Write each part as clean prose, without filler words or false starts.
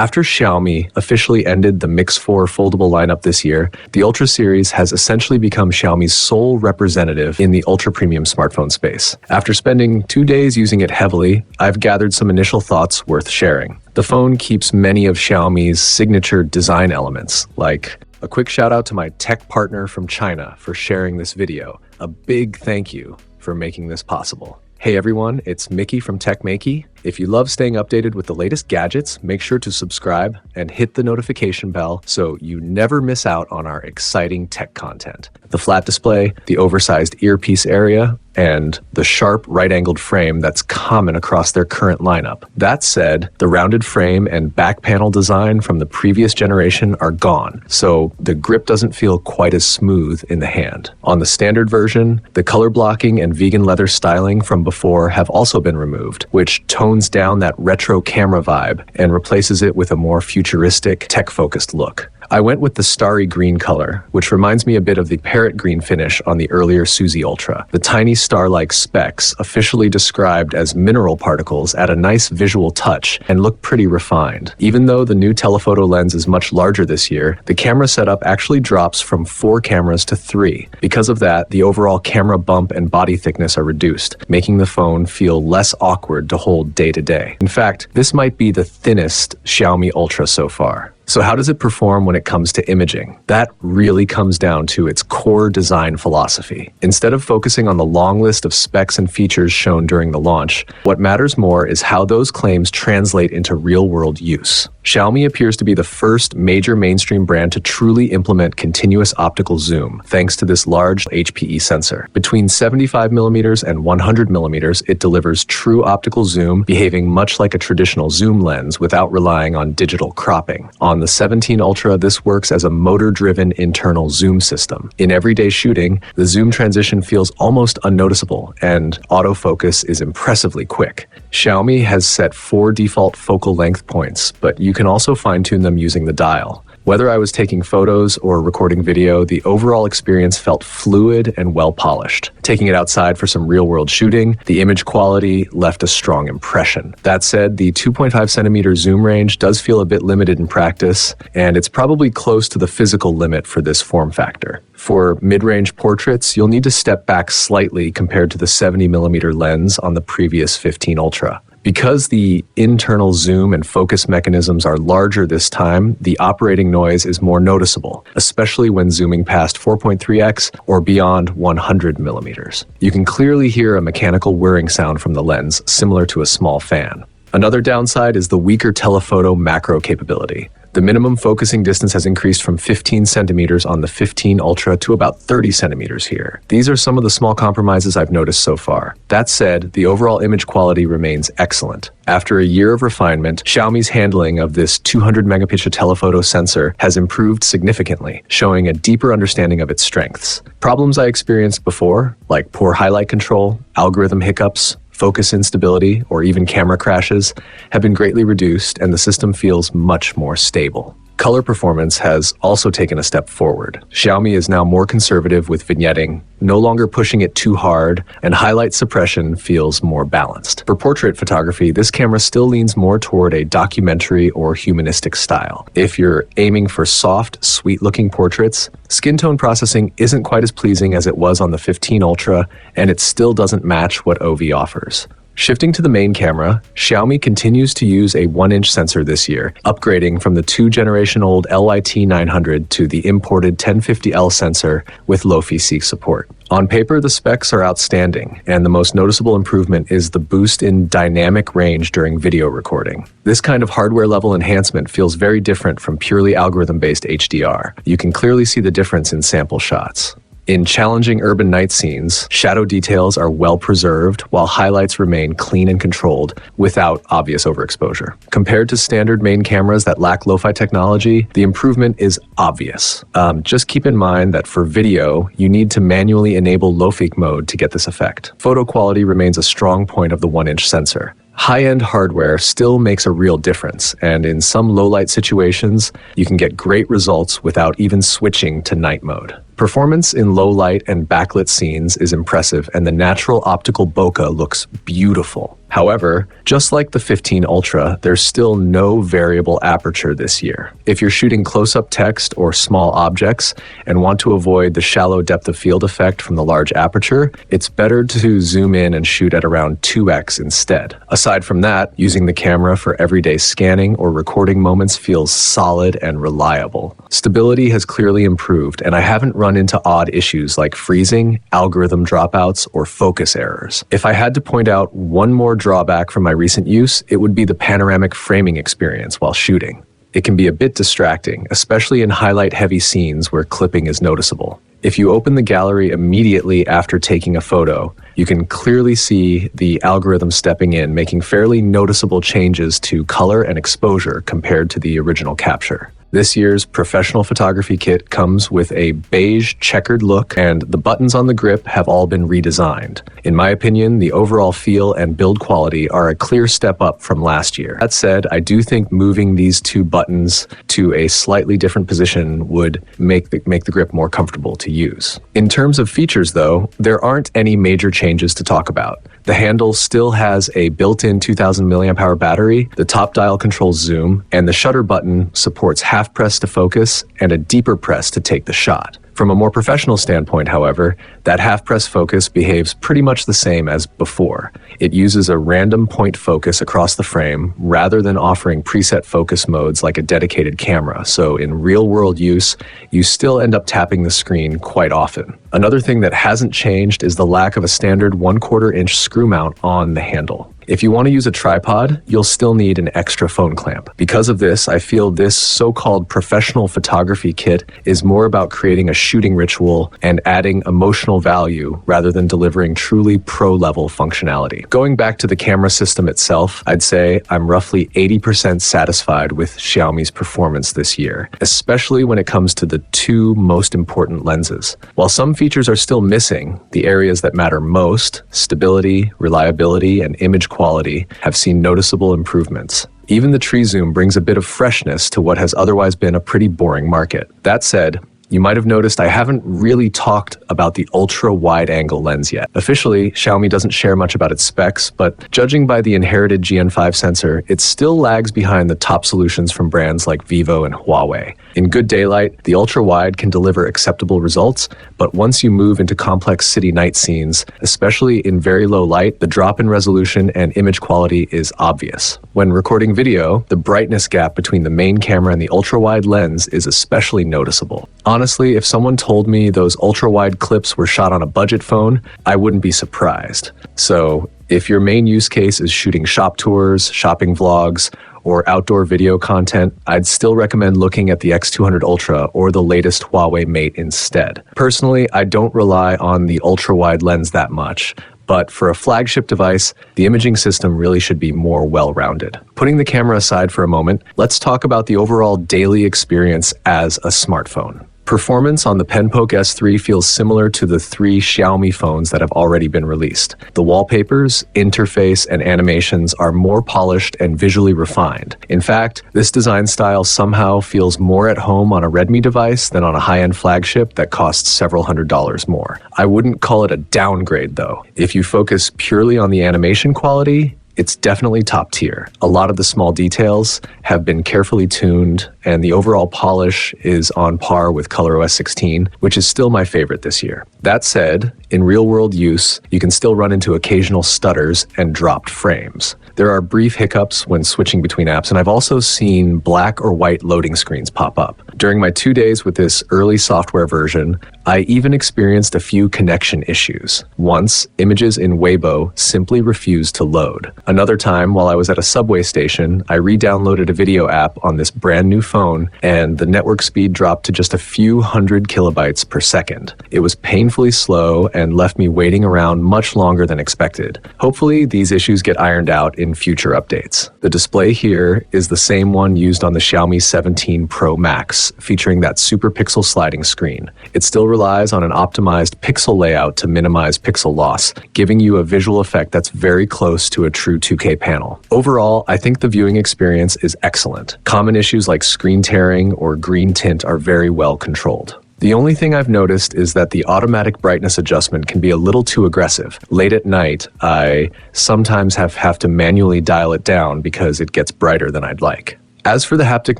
After Xiaomi officially ended the Mix 4 foldable lineup this year, the Ultra series has essentially become Xiaomi's sole representative in the ultra-premium smartphone space. After spending 2 days using it heavily, I've gathered some initial thoughts worth sharing. The phone keeps many of Xiaomi's signature design elements, like a quick shout out to my tech partner from China for sharing this video. A big thank you for making this possible. Hey everyone, it's Mickey from TechMakey. If you love staying updated with the latest gadgets, make sure to subscribe and hit the notification bell so you never miss out on our exciting tech content. The flat display, the oversized earpiece area, and the sharp right-angled frame that's common across their current lineup. That said, the rounded frame and back panel design from the previous generation are gone, so the grip doesn't feel quite as smooth in the hand. On the standard version, the color blocking and vegan leather styling from before have also been removed, which tones down that retro camera vibe and replaces it with a more futuristic, tech-focused look. I went with the starry green color, which reminds me a bit of the parrot green finish on the earlier Suzy Ultra. The tiny star-like specks, officially described as mineral particles, add a nice visual touch and look pretty refined. Even though the new telephoto lens is much larger this year, the camera setup actually drops from 4 cameras to 3. Because of that, the overall camera bump and body thickness are reduced, making the phone feel less awkward to hold day to day. In fact, this might be the thinnest Xiaomi Ultra so far. So how does it perform when it comes to imaging? That really comes down to its core design philosophy. Instead of focusing on the long list of specs and features shown during the launch, what matters more is how those claims translate into real-world use. Xiaomi appears to be the first major mainstream brand to truly implement continuous optical zoom, thanks to this large HPE sensor. Between 75mm and 100mm, it delivers true optical zoom, behaving much like a traditional zoom lens without relying on digital cropping. On the 17 Ultra, this works as a motor-driven internal zoom system. In everyday shooting, the zoom transition feels almost unnoticeable, and autofocus is impressively quick. Xiaomi has set 4 default focal length points, but you can also fine-tune them using the dial. Whether I was taking photos or recording video, the overall experience felt fluid and well-polished. Taking it outside for some real-world shooting, the image quality left a strong impression. That said, the 2.5cm zoom range does feel a bit limited in practice, and it's probably close to the physical limit for this form factor. For mid-range portraits, you'll need to step back slightly compared to the 70mm lens on the previous 15 Ultra. Because the internal zoom and focus mechanisms are larger this time, the operating noise is more noticeable, especially when zooming past 4.3x or beyond 100mm. You can clearly hear a mechanical whirring sound from the lens, similar to a small fan. Another downside is the weaker telephoto macro capability. The minimum focusing distance has increased from 15 centimeters on the 15 Ultra to about 30 centimeters here. These are some of the small compromises I've noticed so far. That said, the overall image quality remains excellent. After a year of refinement, Xiaomi's handling of this 200-megapixel telephoto sensor has improved significantly, showing a deeper understanding of its strengths. Problems I experienced before, like poor highlight control, algorithm hiccups, focus instability, or even camera crashes, have been greatly reduced, and the system feels much more stable. Color performance has also taken a step forward. Xiaomi is now more conservative with vignetting, no longer pushing it too hard, and highlight suppression feels more balanced. For portrait photography, this camera still leans more toward a documentary or humanistic style. If you're aiming for soft, sweet-looking portraits, skin tone processing isn't quite as pleasing as it was on the 15 Ultra, and it still doesn't match what OV offers. Shifting to the main camera, Xiaomi continues to use a 1-inch sensor this year, upgrading from the 2-generation-old LYT900 to the imported 1050L sensor with Low-Fi-Seek support. On paper, the specs are outstanding, and the most noticeable improvement is the boost in dynamic range during video recording. This kind of hardware-level enhancement feels very different from purely algorithm-based HDR. You can clearly see the difference in sample shots. In challenging urban night scenes, shadow details are well preserved while highlights remain clean and controlled without obvious overexposure. Compared to standard main cameras that lack lo-fi technology, the improvement is obvious. Just keep in mind that for video, you need to manually enable Low-Fi mode to get this effect. Photo quality remains a strong point of the 1-inch sensor. High-end hardware still makes a real difference, and in some low-light situations, you can get great results without even switching to night mode. Performance in low light and backlit scenes is impressive, and the natural optical bokeh looks beautiful. However, just like the 15 Ultra, there's still no variable aperture this year. If you're shooting close-up text or small objects and want to avoid the shallow depth of field effect from the large aperture, it's better to zoom in and shoot at around 2x instead. Aside from that, using the camera for everyday scanning or recording moments feels solid and reliable. Stability has clearly improved, and I haven't run into odd issues like freezing, algorithm dropouts, or focus errors. If I had to point out one more drawback from my recent use, it would be the panoramic framing experience while shooting. It can be a bit distracting, especially in highlight-heavy scenes where clipping is noticeable. If you open the gallery immediately after taking a photo, you can clearly see the algorithm stepping in, making fairly noticeable changes to color and exposure compared to the original capture. This year's professional photography kit comes with a beige checkered look, and the buttons on the grip have all been redesigned. In my opinion, the overall feel and build quality are a clear step up from last year. That said, I do think moving these two buttons to a slightly different position would make the grip more comfortable to use. In terms of features though, there aren't any major changes to talk about. The handle still has a built-in 2000 mAh battery, the top dial controls zoom, and the shutter button supports half press to focus and a deeper press to take the shot. From a more professional standpoint, however, that half-press focus behaves pretty much the same as before. It uses a random point focus across the frame rather than offering preset focus modes like a dedicated camera, so in real-world use, you still end up tapping the screen quite often. Another thing that hasn't changed is the lack of a standard 1/4 inch screw mount on the handle. If you want to use a tripod, you'll still need an extra phone clamp. Because of this, I feel this so-called professional photography kit is more about creating a shooting ritual and adding emotional value rather than delivering truly pro-level functionality. Going back to the camera system itself, I'd say I'm roughly 80% satisfied with Xiaomi's performance this year, especially when it comes to the two most important lenses. While some features are still missing, the areas that matter most, stability, reliability, and image quality, have seen noticeable improvements. Even the tree zoom brings a bit of freshness to what has otherwise been a pretty boring market. That said, you might have noticed I haven't really talked about the ultra-wide angle lens yet. Officially, Xiaomi doesn't share much about its specs, but judging by the inherited GN5 sensor, it still lags behind the top solutions from brands like Vivo and Huawei. In good daylight, the ultra-wide can deliver acceptable results, but once you move into complex city night scenes, especially in very low light, the drop in resolution and image quality is obvious. When recording video, the brightness gap between the main camera and the ultra-wide lens is especially noticeable. Honestly, if someone told me those ultra-wide clips were shot on a budget phone, I wouldn't be surprised. So, if your main use case is shooting shop tours, shopping vlogs, or outdoor video content, I'd still recommend looking at the X200 Ultra or the latest Huawei Mate instead. Personally, I don't rely on the ultra-wide lens that much, but for a flagship device, the imaging system really should be more well-rounded. Putting the camera aside for a moment, let's talk about the overall daily experience as a smartphone. Performance on the Penpoke S3 feels similar to the 3 Xiaomi phones that have already been released. The wallpapers, interface, and animations are more polished and visually refined. In fact, this design style somehow feels more at home on a Redmi device than on a high-end flagship that costs several $100s more. I wouldn't call it a downgrade though. If you focus purely on the animation quality, it's definitely top tier. A lot of the small details have been carefully tuned, and the overall polish is on par with ColorOS 16, which is still my favorite this year. That said, in real-world use, you can still run into occasional stutters and dropped frames. There are brief hiccups when switching between apps, and I've also seen black or white loading screens pop up. During my 2 days with this early software version, I even experienced a few connection issues. Once, images in Weibo simply refused to load. Another time, while I was at a subway station, I re-downloaded a video app on this brand new phone, and the network speed dropped to just a few hundred kilobytes per second. It was painfully slow and left me waiting around much longer than expected. Hopefully, these issues get ironed out in future updates. The display here is the same one used on the Xiaomi 17 Pro Max, featuring that super pixel sliding screen. It still relies on an optimized pixel layout to minimize pixel loss, giving you a visual effect that's very close to a true 2K panel. Overall, I think the viewing experience is excellent. Common issues like screen tearing or green tint are very well controlled. The only thing I've noticed is that the automatic brightness adjustment can be a little too aggressive. Late at night, I sometimes have to manually dial it down because it gets brighter than I'd like. As for the haptic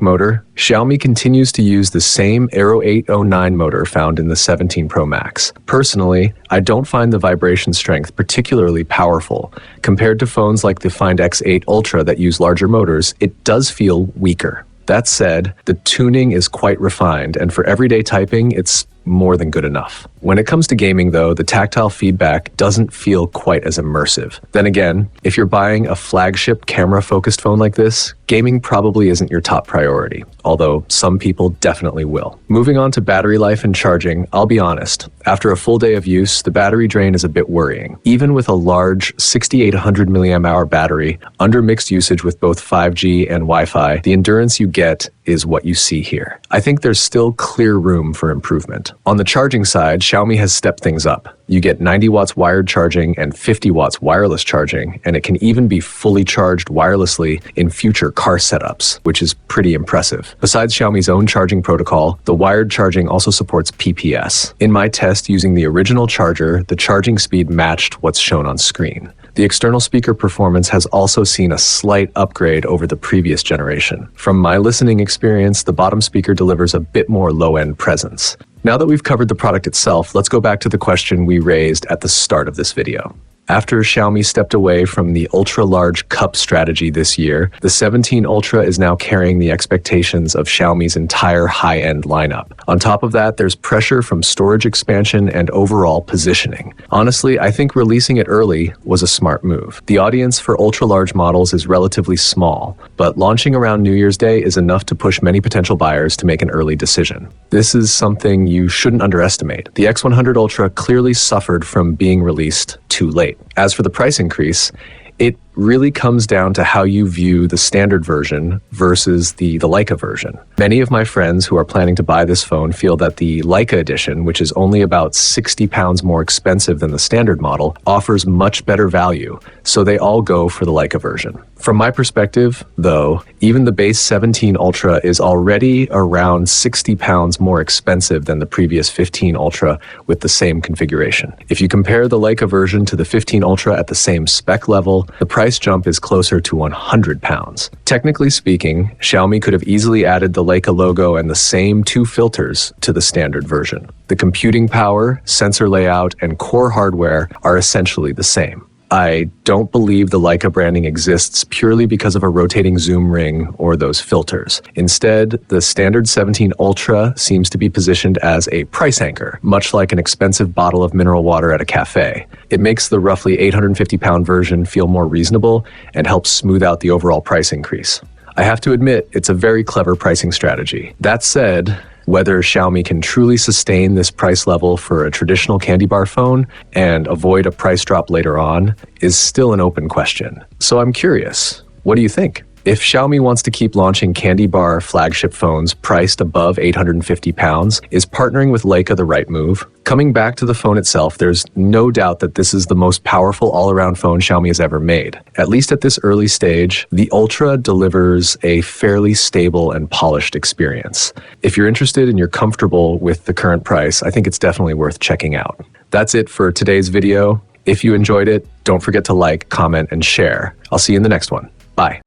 motor, Xiaomi continues to use the same Aero 809 motor found in the 17 Pro Max. Personally, I don't find the vibration strength particularly powerful. Compared to phones like the Find X8 Ultra that use larger motors, it does feel weaker. That said, the tuning is quite refined, and for everyday typing, it's more than good enough. When it comes to gaming though, the tactile feedback doesn't feel quite as immersive. Then again, if you're buying a flagship camera-focused phone like this, gaming probably isn't your top priority, although some people definitely will. Moving on to battery life and charging, I'll be honest, after a full day of use, the battery drain is a bit worrying. Even with a large 6800 mAh battery, under mixed usage with both 5G and Wi-Fi, the endurance you get is what you see here. I think there's still clear room for improvement. On the charging side, Xiaomi has stepped things up. You get 90 watts wired charging and 50 watts wireless charging, and it can even be fully charged wirelessly in future car setups, which is pretty impressive. Besides Xiaomi's own charging protocol, the wired charging also supports PPS. In my test using the original charger, the charging speed matched what's shown on screen. The external speaker performance has also seen a slight upgrade over the previous generation. From my listening experience, the bottom speaker delivers a bit more low-end presence. Now that we've covered the product itself, let's go back to the question we raised at the start of this video. After Xiaomi stepped away from the ultra-large cup strategy this year, the 17 Ultra is now carrying the expectations of Xiaomi's entire high-end lineup. On top of that, there's pressure from storage expansion and overall positioning. Honestly, I think releasing it early was a smart move. The audience for ultra-large models is relatively small, but launching around New Year's Day is enough to push many potential buyers to make an early decision. This is something you shouldn't underestimate. The X100 Ultra clearly suffered from being released too late. As for the price increase, it really comes down to how you view the standard version versus the Leica version. Many of my friends who are planning to buy this phone feel that the Leica edition, which is only about 60 pounds more expensive than the standard model, offers much better value, so they all go for the Leica version. From my perspective, though, even the base 17 Ultra is already around 60 pounds more expensive than the previous 15 Ultra with the same configuration. If you compare the Leica version to the 15 Ultra at the same spec level, the price jump is closer to 100 pounds. Technically speaking, Xiaomi could have easily added the Leica logo and the same two filters to the standard version. The computing power, sensor layout, and core hardware are essentially the same. I don't believe the Leica branding exists purely because of a rotating zoom ring or those filters. Instead, the standard 17 Ultra seems to be positioned as a price anchor, much like an expensive bottle of mineral water at a cafe. It makes the roughly 850-pound version feel more reasonable and helps smooth out the overall price increase. I have to admit, it's a very clever pricing strategy. That said, whether Xiaomi can truly sustain this price level for a traditional candy bar phone and avoid a price drop later on is still an open question. So I'm curious, what do you think? If Xiaomi wants to keep launching candy bar flagship phones priced above 850 pounds, is partnering with Leica the right move? Coming back to the phone itself, there's no doubt that this is the most powerful all-around phone Xiaomi has ever made. At least at this early stage, the Ultra delivers a fairly stable and polished experience. If you're interested and you're comfortable with the current price, I think it's definitely worth checking out. That's it for today's video. If you enjoyed it, don't forget to like, comment, and share. I'll see you in the next one. Bye.